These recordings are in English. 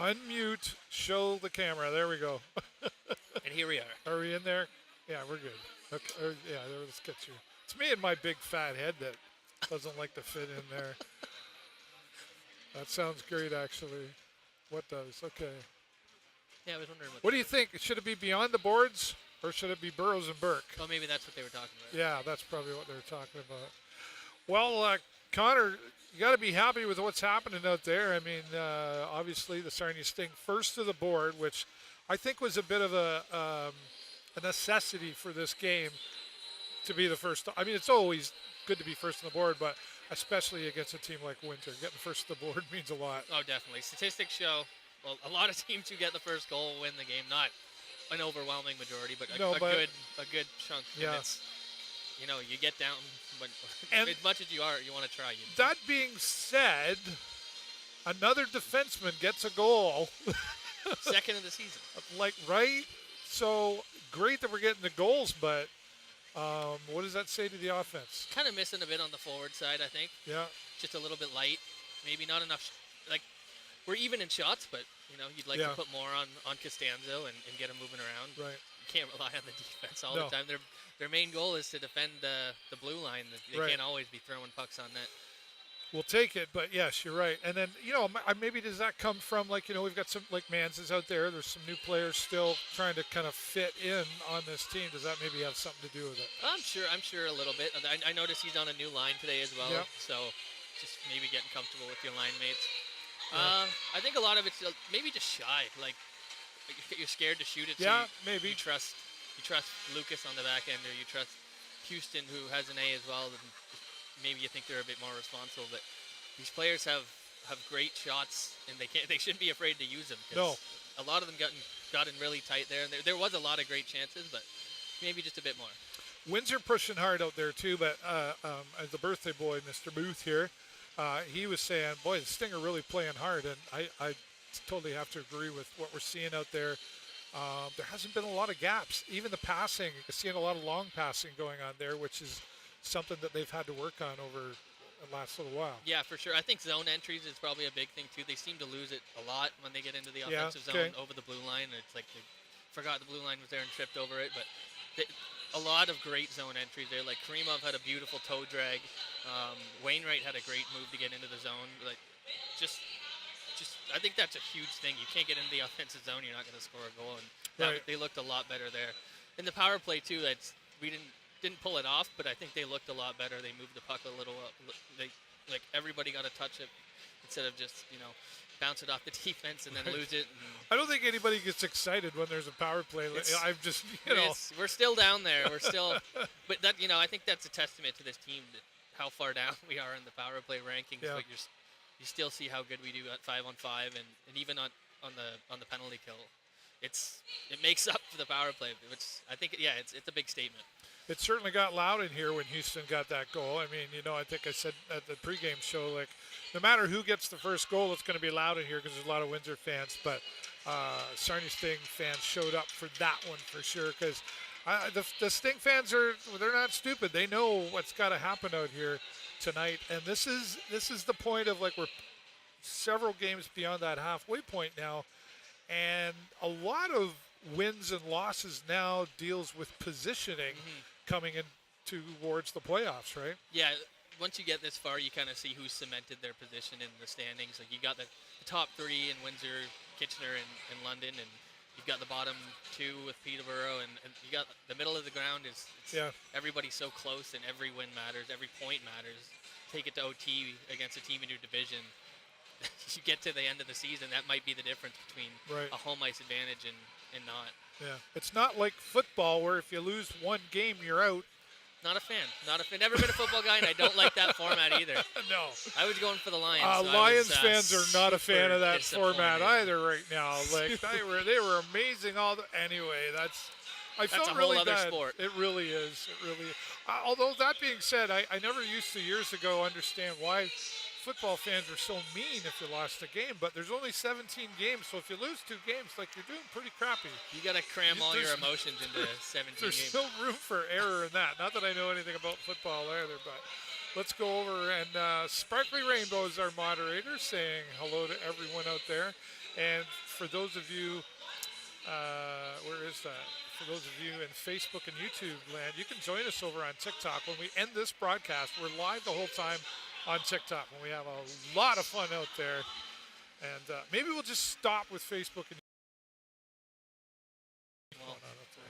Unmute, show the camera. There we go. And here we are. Are we in there? Yeah, we're good. Okay, yeah, let's get you. It's me and my big fat head that doesn't like to fit in there. That sounds great, actually. What does? Okay. Yeah, I was wondering What do you think? Should it be beyond the boards or should it be Burrows and Burke? Well, maybe that's what they were talking about. Yeah, that's probably what they were talking about. Well, Connor, you got to be happy with what's happening out there. I mean, obviously the Sarnia Sting first to the board, which I think was a bit of a necessity for this game to be the first. I mean, it's always good to be first on the board, but especially against a team like Windsor, getting first to the board means a lot. Oh, definitely. Statistics show, well, a lot of teams who get the first goal win the game. Not an overwhelming majority, but a good chunk. Yeah. And it's, you get down, but And as much as you want to try. That being said, another defenseman gets a goal. Second of the season. Right? So great that we're getting the goals, but what does that say to the offense? Kind of missing a bit on the forward side, I think. Yeah. Just a little bit light. Maybe not enough. We're even in shots, but, you'd like to put more on Costanzo and get him moving around. Right. You can't rely on the defense all the time. Their main goal is to defend the blue line. They can't always be throwing pucks on net. We'll take it, but yes, you're right. And then, maybe does that come from, we've got some, Mans is out there. There's some new players still trying to kind of fit in on this team. Does that maybe have something to do with it? I'm sure a little bit. I noticed he's on a new line today as well. Yep. So just maybe getting comfortable with your line mates. Yeah. I think a lot of it's maybe just shy. You're scared to shoot it. Yeah, so maybe. You trust Lucas on the back end, or you trust Houston, who has an A as well. And maybe you think they're a bit more responsible, but these players have great shots, and they shouldn't be afraid to use them. No. A lot of them got in really tight there, and there was a lot of great chances, but maybe just a bit more. Windsor pushing hard out there too, but as the birthday boy, Mr. Booth here, he was saying, boy, the Sting are really playing hard, and I totally have to agree with what we're seeing out there. There hasn't been a lot of gaps. Even the passing, you're seeing a lot of long passing going on there, which is something that they've had to work on over the last little while. Yeah, for sure. I think zone entries is probably a big thing too. They seem to lose it a lot when they get into the offensive zone over the blue line. It's like they forgot the blue line was there and tripped over it, but a lot of great zone entries there. Like Karimov had a beautiful toe drag. Wainwright had a great move to get into the zone. Just I think that's a huge thing. You can't get into the offensive zone, you're not going to score a goal, and they looked a lot better there. In the power play too, we didn't pull it off, but I think they looked a lot better. They moved the puck a little up. Everybody got to touch it instead of just bounce it off the defense and then lose it. I don't think anybody gets excited when there's a power play. I've just we're still down there. We're still, but that I think that's a testament to this team, that how far down we are in the power play rankings. Yeah. But you still see how good we do at 5-on-5 and even on the penalty kill. It makes up for the power play, which I think it's a big statement. It certainly got loud in here when Houston got that goal. I mean, I think I said at the pregame show, no matter who gets the first goal, it's going to be loud in here because there's a lot of Windsor fans. But Sarnia Sting fans showed up for that one for sure, because the Sting fans they're not stupid. They know what's got to happen out here tonight, and this is the point of we're several games beyond that halfway point now, and a lot of wins and losses now deals with positioning coming in towards the playoffs, right? Yeah, once you get this far, you kind of see who's cemented their position in the standings. You got the top three in Windsor, Kitchener, and London, and you've got the bottom two with Peterborough, and you got the middle of the ground everybody's so close, and every win matters, every point matters. Take it to OT against a team in your division. You get to the end of the season, that might be the difference between a home ice advantage and not. Yeah, it's not like football where if you lose one game, you're out. Not a fan. Never been a football guy, and I don't like that format either. No. I was going for the Lions. Lions fans are not a fan of that format either right now. They were amazing. Anyway, that's a felt whole really other bad. sport. It really is. Although that being said, I never used to years ago understand why football fans are so mean if you lost a game, but there's only 17 games, so if you lose 2 games, you're doing pretty crappy. You got to cram all your emotions into 17 There's games. no room for error in that. Not that I know anything about football either, but let's go over and Sparkly Rainbow is our moderator, saying hello to everyone out there. And for those of you, where is that? For those of you in Facebook and YouTube land, you can join us over on TikTok. When we end this broadcast, we're live the whole time on TikTok, and we have a lot of fun out there. And maybe we'll just stop with Facebook and Well,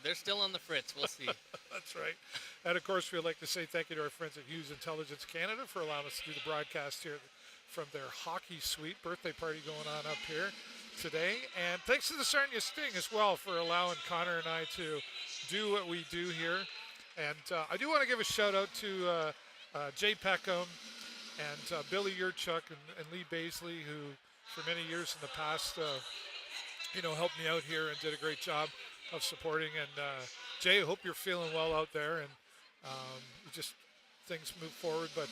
they're still on the fritz. We'll see. That's right. And, of course, we'd like to say thank you to our friends at Hughes Intelligence Canada for allowing us to do the broadcast here from their hockey suite. Birthday party going on up here today. And thanks to the Sarnia Sting as well for allowing Connor and I to do what we do here. And I do want to give a shout-out to Jay Peckham and Billy Yurchuk and Lee Baisley, who for many years in the past, helped me out here and did a great job of supporting. And Jay, I hope you're feeling well out there, and just things move forward. But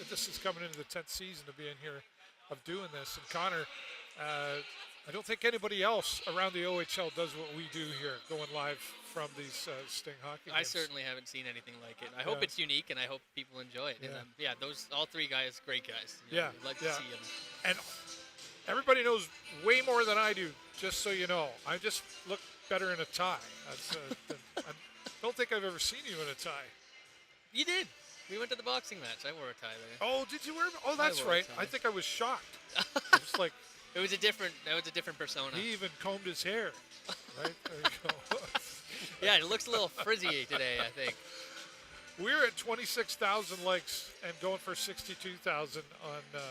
this is coming into the 10th season of being here, of doing this. And Connor, I don't think anybody else around the OHL does what we do here, going live from these Sting hockey games. I certainly haven't seen anything like it. I hope it's unique, and I hope people enjoy it. Yeah. And those all three guys, great guys. I'd like to see them. And everybody knows way more than I do, just so you know. I just look better in a tie. I don't think I've ever seen you in a tie. You did. We went to the boxing match. I wore a tie there. Oh, did you wear? Oh, that's right. I think I was shocked. I was like, that was a different persona. He even combed his hair. Right there you go. Yeah, it looks a little frizzy today, I think. We're at 26,000 likes and going for 62,000 on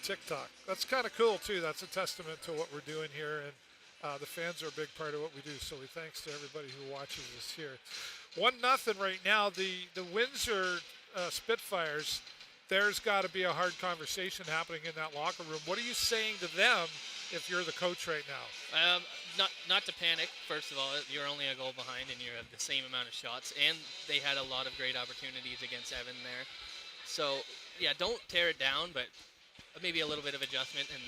TikTok. That's kind of cool too. That's a testament to what we're doing here, and the fans are a big part of what we do. So we thanks to everybody who watches us here. 1-0 right now. The Windsor Spitfires. There's got to be a hard conversation happening in that locker room. What are you saying to them if you're the coach right now? Not to panic. First of all, you're only a goal behind, and you have the same amount of shots. And they had a lot of great opportunities against Evan there. So yeah, don't tear it down, but maybe a little bit of adjustment and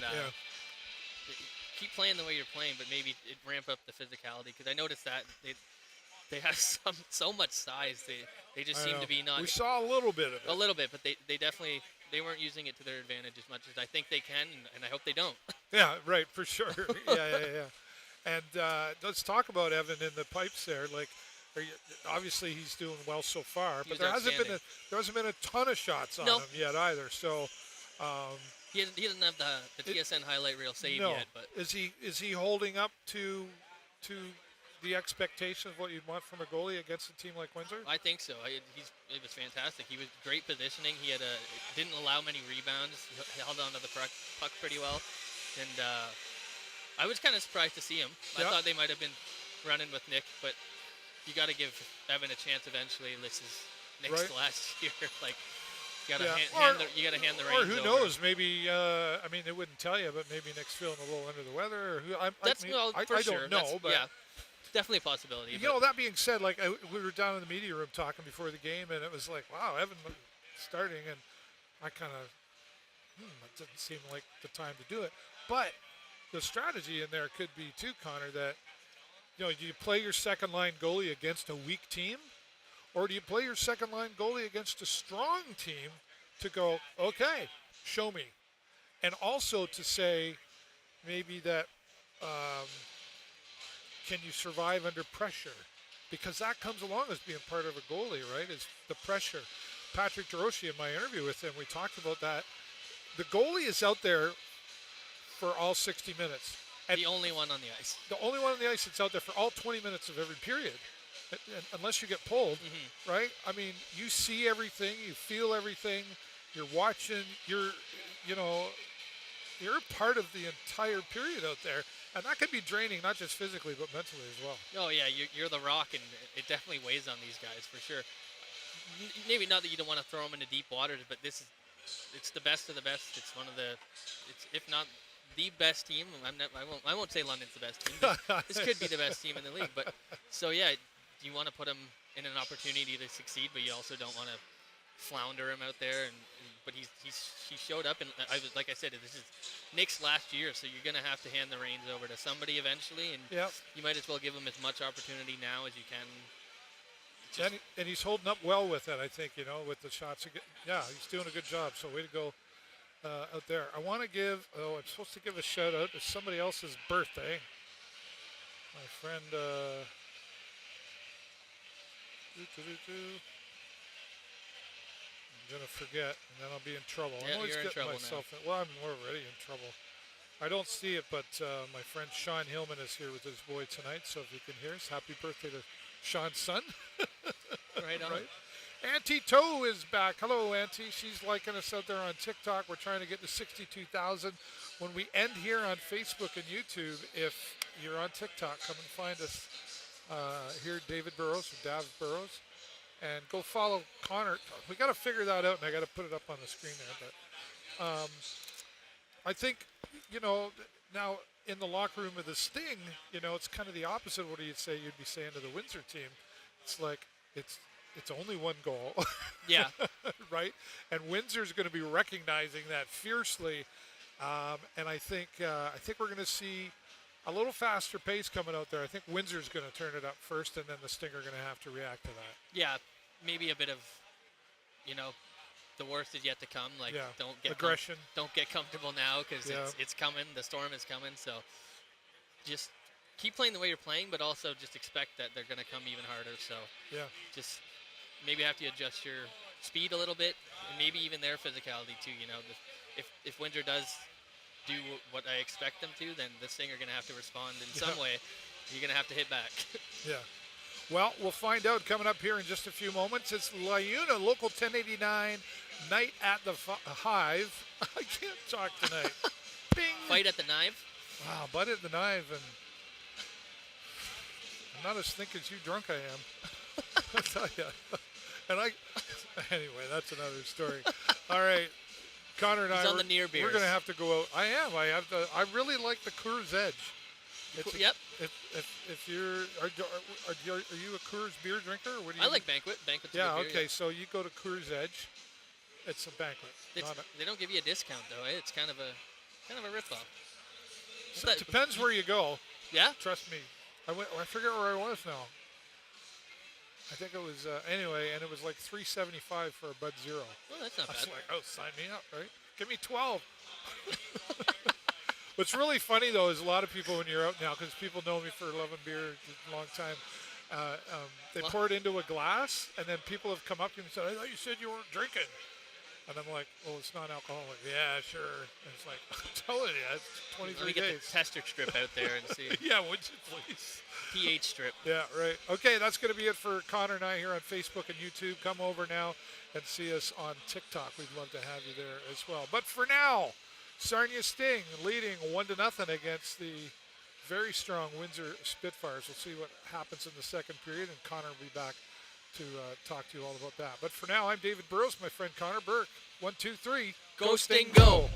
keep playing the way you're playing, but maybe ramp up the physicality, because I noticed that they have so much size. They just seem to be not. We saw a little bit of it. A little bit, but they definitely weren't using it to their advantage as much as I think they can, and I hope they don't. Yeah, right, for sure. Yeah. And let's talk about Evan in the pipes there. Like, obviously he's doing well so far, but there hasn't been a ton of shots on him yet either. So. He doesn't have the TSN highlight reel save yet, but is he holding up to the expectation of what you'd want from a goalie against a team like Windsor? I think so. It was fantastic. He was great positioning. He didn't allow many rebounds. He held on to the puck pretty well, and I was kind of surprised to see him. I thought they might have been running with Nick, but you got to give Evan a chance eventually. This is Nick's last year, like. You gotta hand the reins. Or who knows? Maybe they wouldn't tell you, but maybe Nick's feeling a little under the weather. Or who? I don't know, but definitely a possibility. That being said, like we were down in the media room talking before the game, and it was like, wow, Evan starting, and I kind of, it didn't seem like the time to do it. But the strategy in there could be too, Connor, that you play your second line goalie against a weak team. Or do you play your second-line goalie against a strong team to go, okay, show me? And also to say maybe that can you survive under pressure? Because that comes along as being part of a goalie, right, is the pressure. Patrick DeRoche, in my interview with him, we talked about that. The goalie is out there for all 60 minutes. And the only one on the ice. The only one on the ice that's out there for all 20 minutes of every period. Unless you get pulled, right? I mean, you see everything, you feel everything, you're watching, you're a part of the entire period out there, and that can be draining, not just physically but mentally as well. Oh yeah, you're the rock, and it definitely weighs on these guys for sure. Maybe not that you don't want to throw them into deep waters, but it's the best of the best. It's if not the best team. I won't say London's the best team. This could be the best team in the league, but so yeah. You want to put him in an opportunity to succeed, but you also don't want to flounder him out there. But he showed up, and like I said, this is Nick's last year, so you're gonna have to hand the reins over to somebody eventually, and you might as well give him as much opportunity now as you can And he's holding up well with it, I think, with the shots. Yeah, he's doing a good job. So way to go out there. I want to give, I'm supposed to give a shout out. It's somebody else's birthday. My friend, I'm going to forget, and then I'll be in trouble. Yeah, I'm always you're in getting trouble myself in. Well, I'm already in trouble. I don't see it, but my friend Sean Hillman is here with his boy tonight, so if you can hear us, happy birthday to Sean's son. Right on. Right. Auntie Toe is back. Hello, Auntie. She's liking us out there on TikTok. We're trying to get to 62,000. When we end here on Facebook and YouTube, if you're on TikTok, come and find us here, David Burrows or Dav Burrows, and go follow Connor. We got to figure that out, and I got to put it up on the screen there. But I think, now in the locker room of the Sting, it's kind of the opposite of what you'd be saying to the Windsor team. It's like it's only one goal. Yeah. Right? And Windsor's going to be recognizing that fiercely. And I think we're going to see a little faster pace coming out there. I think Windsor's going to turn it up first, and then the Sting are going to have to react to that. Yeah, maybe a bit of, the worst is yet to come. Like, don't get aggression. Don't get comfortable now because it's coming. The storm is coming. So just keep playing the way you're playing, but also just expect that they're going to come even harder. So just maybe have to adjust your speed a little bit, and maybe even their physicality too. If Windsor does do what I expect them to, then the Sting are going to have to respond in some way. You're going to have to hit back. Yeah. Well, we'll find out coming up here in just a few moments. It's LaUna, Local 1089, Night at the Hive. I can't talk tonight. Bing. Fight at the Knife. Wow, butt at the knife, and I'm not as thick as you drunk I am. I'll tell you. And anyway, that's another story. All right. Connor and He's I, on the near beers. We're going to have to go out. I am. I really like the Coors Edge. Yep. If you're, are you a Coors beer drinker? Or what do you I like Banquet. Banquet's a yeah. good beer, Okay. So you go to Coors Edge. It's a Banquet. They don't give you a discount though. It's kind of a ripoff. So it depends where you go. Yeah. Trust me. I forget where I was now. I think it was anyway, and it was like $3.75 for a Bud Zero. Well, that's not bad. I was like, sign me up, right? Give me 12. What's really funny though is a lot of people when you're out now, because people know me for loving beer a long time. They pour it into a glass, and then people have come up to me and said, "I thought you said you weren't drinking." And I'm like, "Well, it's not alcoholic." Yeah, sure. And it's like, I'm telling you, it's 23 Let me days. get the tester strip out there and see. Yeah, would you please? pH strip. Yeah, right. Okay, that's going to be it for Connor and I here on Facebook and YouTube. Come over now and see us on TikTok. We'd love to have you there as well. But for now, Sarnia Sting leading 1-0 against the very strong Windsor Spitfires. We'll see what happens in the second period, and Connor will be back to talk to you all about that. But for now, I'm David Burrows, my friend Connor Burke. 1, 2, 3. Go Sting, go!